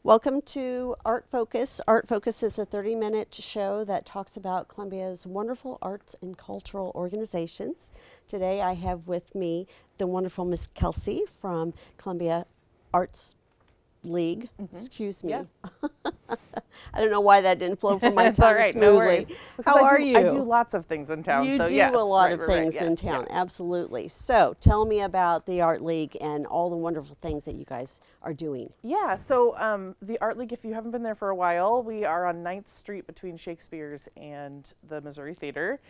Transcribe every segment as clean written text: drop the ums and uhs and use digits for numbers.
Welcome to Art Focus. Art Focus is a 30-minute show that talks about Columbia's wonderful arts and cultural organizations. Today I have with me the wonderful Miss Kelsey from Columbia Arts League. Excuse me. Yeah. I don't know why that didn't flow from my It's all tongue right, no smoothly. worries. How are you? I do lots of things in town. You so do yes, a lot right, of right, right, things in yes, town, yeah. absolutely. So tell me about the Art League and all the wonderful things that you guys are doing. Yeah, so the Art League, if you haven't been there for a while, we are on 9th Street between Shakespeare's and the Missouri Theater.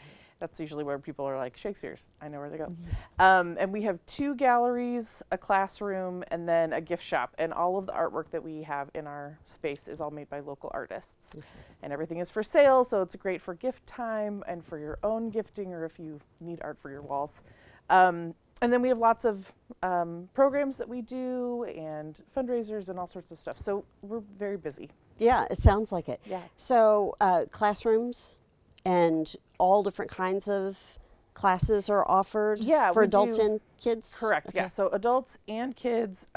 That's usually where people are like, Shakespeare's, I know where they go. And we have 2 galleries, a classroom, and then a gift shop. And all of the artwork that we have in our space is all made by local artists. And everything is for sale, so it's great for gift time and for your own gifting or if you need art for your walls. And then we have lots of programs that we do and fundraisers and all sorts of stuff. So we're very busy. Yeah, it sounds like it. Yeah. So classrooms and all different kinds of classes are offered for we adults do. and kids? Correct, Okay. yeah. So adults and kids.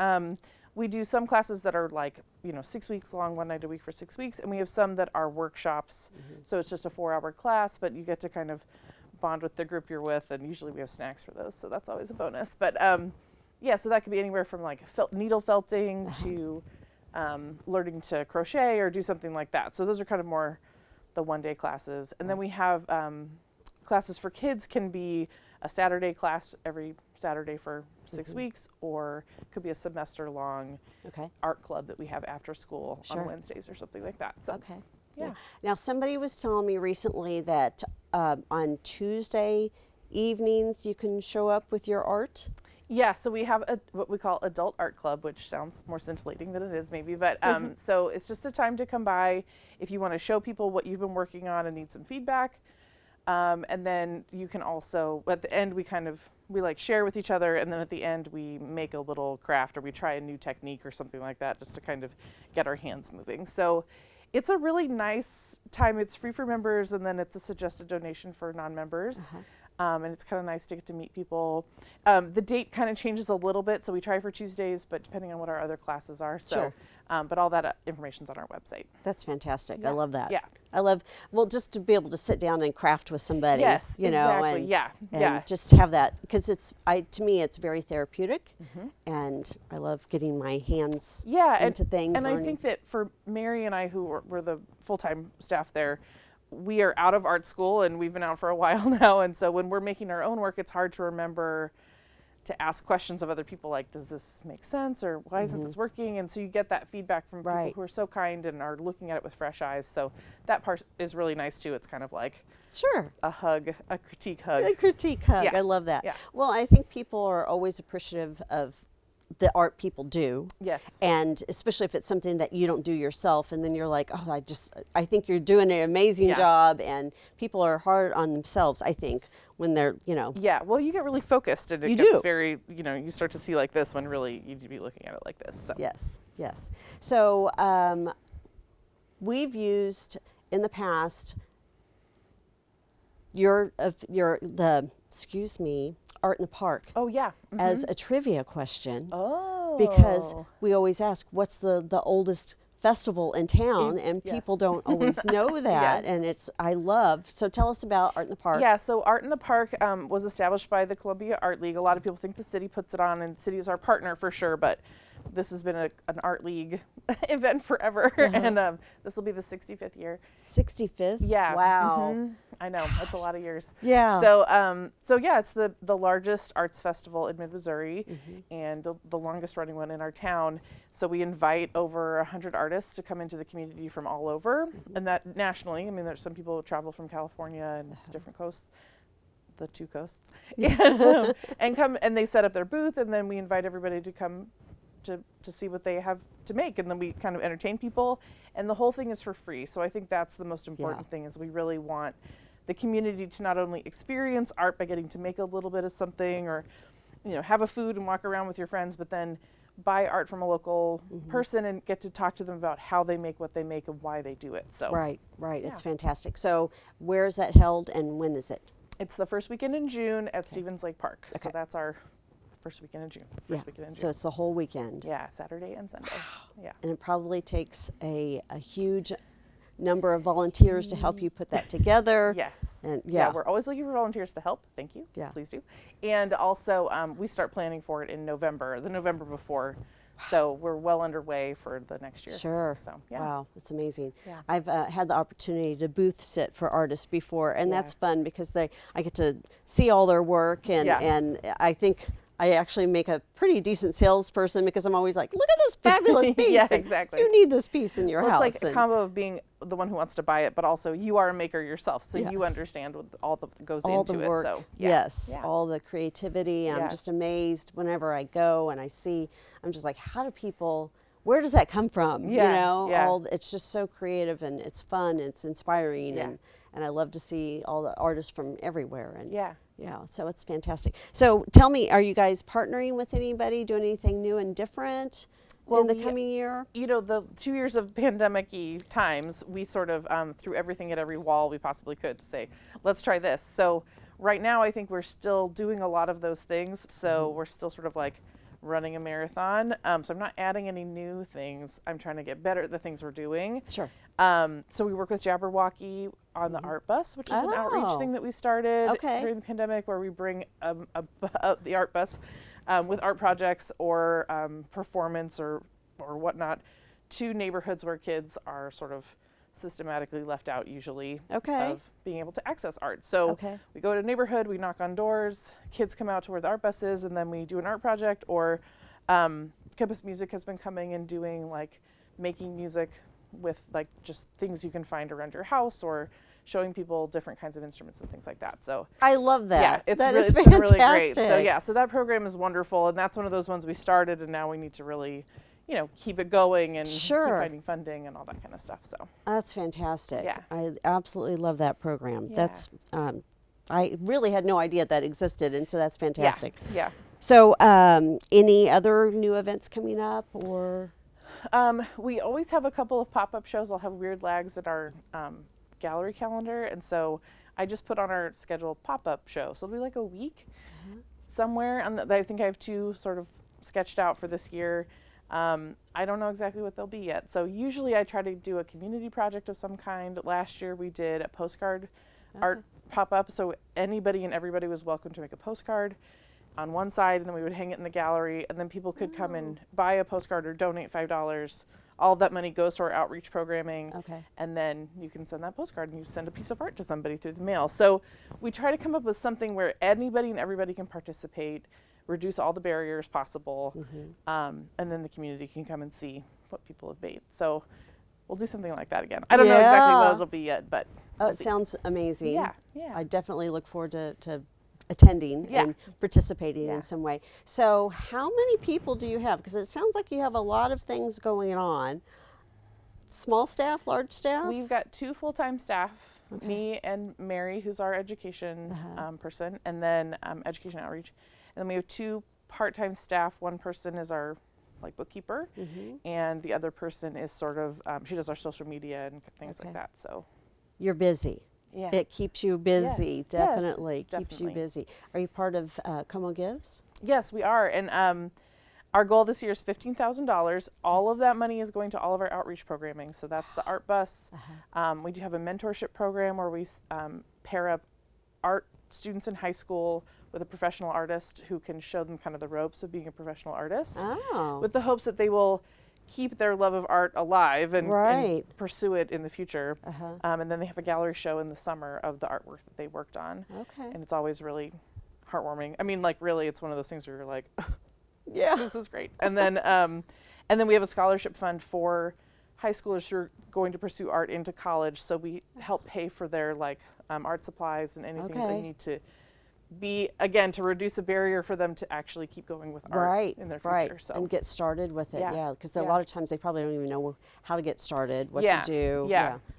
We do some classes that are like, 6 weeks long, 1 night a week for 6 weeks. And we have some that are workshops. So it's just a 4-hour class, but you get to kind of bond with the group you're with. And usually we have snacks for those. So that's always a bonus. But yeah, so that could be anywhere from like needle felting to learning to crochet or do something like that. So those are kind of more the one-day classes. And then we have classes for kids can be a Saturday class every Saturday for 6 weeks, or it could be a semester-long art club that we have after school on Wednesdays or something like that. So, yeah. Now, somebody was telling me recently that on Tuesday evenings you can show up with your art. Yeah, so we have what we call adult art club, which sounds more scintillating than it is maybe, but so it's just a time to come by if you want to show people what you've been working on and need some feedback. And then you can also, at the end, we like share with each other, and then at the end we make a little craft or we try a new technique or something like that just to kind of get our hands moving. So it's a really nice time. It's free for members, and then it's a suggested donation for non-members. And it's kind of nice to get to meet people. The date kind of changes a little bit, so we try for Tuesdays, but depending on what our other classes are. So, but all that information's on our website. That's fantastic. Yeah. I love that. Yeah. I love, just to be able to sit down and craft with somebody. Yes, you know, exactly. and just have that, because to me, it's very therapeutic, and I love getting my hands into things. And I think that for Mary and I, who were the full-time staff there, we are out of art school and we've been out for a while now. And so when we're making our own work, it's hard to remember to ask questions of other people like, does this make sense? Or why isn't this working? And so you get that feedback from people who are so kind and are looking at it with fresh eyes. So that part is really nice too. It's kind of like a hug, a critique hug. A critique hug. Yeah. I love that. Yeah. Well, I think people are always appreciative of the art people do. Yes. And especially if it's something that you don't do yourself, and then you're like, oh, I think you're doing an amazing job, and people are hard on themselves, I think, when they're, Yeah, well, you get really focused, and it gets very, you start to see like this when really you need to be looking at it like this. So. Yes, yes. So we've used in the past Art in the Park. Oh, yeah. As a trivia question. Oh. Because we always ask, what's the oldest festival in town? And people don't always know that. And so tell us about Art in the Park. Yeah, so Art in the Park was established by the Columbia Art League. A lot of people think the city puts it on, and the city is our partner for sure, but this has been an Art League event forever, and this will be the 65th year. 65th? Yeah. Wow. I know, that's a lot of years. Yeah. So yeah, it's the largest arts festival in mid-Missouri, and the longest running one in our town. So we invite over 100 artists to come into the community from all over, and that nationally. I mean, there's some people who travel from California and different coasts. The 2 coasts. And come, and they set up their booth, and then we invite everybody to come to see what they have to make, and then we kind of entertain people, and the whole thing is for free. So I think that's the most important thing, is we really want the community to not only experience art by getting to make a little bit of something, or have a food and walk around with your friends, but then buy art from a local person and get to talk to them about how they make what they make and why they do it. So right. It's fantastic. So where is that held, and when is it? It's the first weekend in June at Stevens Lake Park. So that's our first weekend in June. So it's the whole weekend. Yeah, Saturday and Sunday. Yeah. And it probably takes a huge number of volunteers to help you put that together. Yes. And we're always looking for volunteers to help. Thank you. Yeah. Please do. And also, we start planning for it in November, the November before. So we're well underway for the next year. Sure. So, yeah. Wow, it's amazing. Yeah. I've had the opportunity to booth sit for artists before, and that's fun because I get to see all their work, and I think I actually make a pretty decent salesperson because I'm always like, look at this fabulous piece. Yeah, exactly. You need this piece in your house. It's like a combo of being the one who wants to buy it, but also you are a maker yourself, so you understand what all that goes all into the work, it. So all the creativity. And I'm just amazed whenever I go and I see. I'm just like, how do people? Where does that come from? You know, it's just so creative and it's fun. And it's inspiring, and I love to see all the artists from everywhere. And so it's fantastic. So tell me, are you guys partnering with anybody, doing anything new and different in the coming year? You know, the 2 years of pandemic-y times, we sort of threw everything at every wall we possibly could to say, let's try this. So right now, I think we're still doing a lot of those things. So we're still sort of like running a marathon. So I'm not adding any new things. I'm trying to get better at the things we're doing. Sure. So we work with Jabberwocky on the Art Bus, which is an outreach thing that we started during the pandemic, where we bring the Art Bus with art projects or performance or whatnot to neighborhoods where kids are sort of systematically left out usually of being able to access art. So we go to a neighborhood, we knock on doors, kids come out to where the Art Bus is, and then we do an art project. Or Campus Music has been coming and doing like making music with like just things you can find around your house, or showing people different kinds of instruments and things like that. So I love that. Yeah, it's been really great. So that program is wonderful, and that's one of those ones we started, and now we need to really, keep it going and keep finding funding and all that kind of stuff. So that's fantastic. Yeah. I absolutely love that program. Yeah. That's I really had no idea that existed, and so that's fantastic. Yeah. So any other new events coming up, or? We always have a couple of pop-up shows. I'll have Weird Lags at our gallery calendar, and so I just put on our schedule pop-up show. So it'll be like a week somewhere. I think I have 2 sort of sketched out for this year. I don't know exactly what they'll be yet. So usually I try to do a community project of some kind. Last year we did a postcard art pop-up, so anybody and everybody was welcome to make a postcard on one side, and then we would hang it in the gallery, and then people could come and buy a postcard or donate $5. All of that money goes to our outreach programming, and then you can send that postcard and you send a piece of art to somebody through the mail. So we try to come up with something where anybody and everybody can participate, reduce all the barriers possible, and then the community can come and see what people have made. So we'll do something like that again. I don't know exactly what it'll be yet, but it sounds amazing. Yeah. I definitely look forward to attending and participating in some way. So how many people do you have? Because it sounds like you have a lot of things going on. Small staff, large staff? We've got 2 full-time staff, me and Mary, who's our education person, and then education outreach. And then we have 2 part-time staff. One person is our bookkeeper, and the other person is sort of, she does our social media and things like that. So you're busy. Yeah. It keeps you busy, Yes, definitely yes, keeps you definitely. busy. Are you part of Como Gives? Yes, we are. And our goal this year is $15,000. All of that money is going to all of our outreach programming. So that's the Art Bus. We do have a mentorship program where we pair up art students in high school with a professional artist who can show them kind of the ropes of being a professional artist, with the hopes that they will keep their love of art alive and pursue it in the future. And then they have a gallery show in the summer of the artwork that they worked on. And it's always really heartwarming. I mean, really, it's one of those things where you're like, this is great. And then we have a scholarship fund for high schoolers who are going to pursue art into college. So we help pay for their art supplies and anything that they need to be, again, to reduce a barrier for them to actually keep going with art in their future. So. And get started with it, because a lot of times they probably don't even know how to get started, what to do.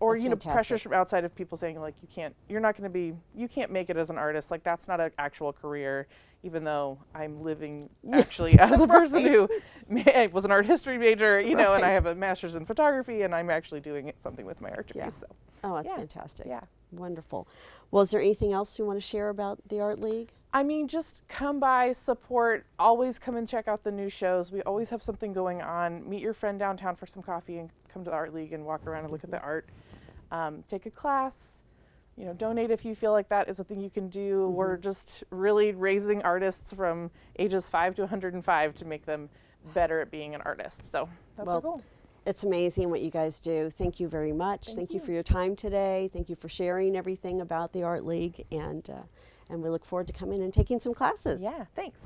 Or, pressures from outside of people saying, you can't make it as an artist. That's not an actual career, even though I'm living actually as a person who was an art history major, and I have a master's in photography, and I'm actually doing something with my art degree. So. Oh, that's fantastic. Yeah. Wonderful. Well, is there anything else you want to share about the Art League? I mean, just come by, support, always come and check out the new shows. We always have something going on. Meet your friend downtown for some coffee and come to the Art League and walk around and look at the art. Take a class, you know, donate if you feel like that is a thing you can do. We're just really raising artists from ages 5 to 105 to make them better at being an artist. So that's our goal. It's amazing what you guys do. Thank you very much. Thank you for your time today. Thank you for sharing everything about the Art League, and we look forward to coming and taking some classes. Yeah, thanks.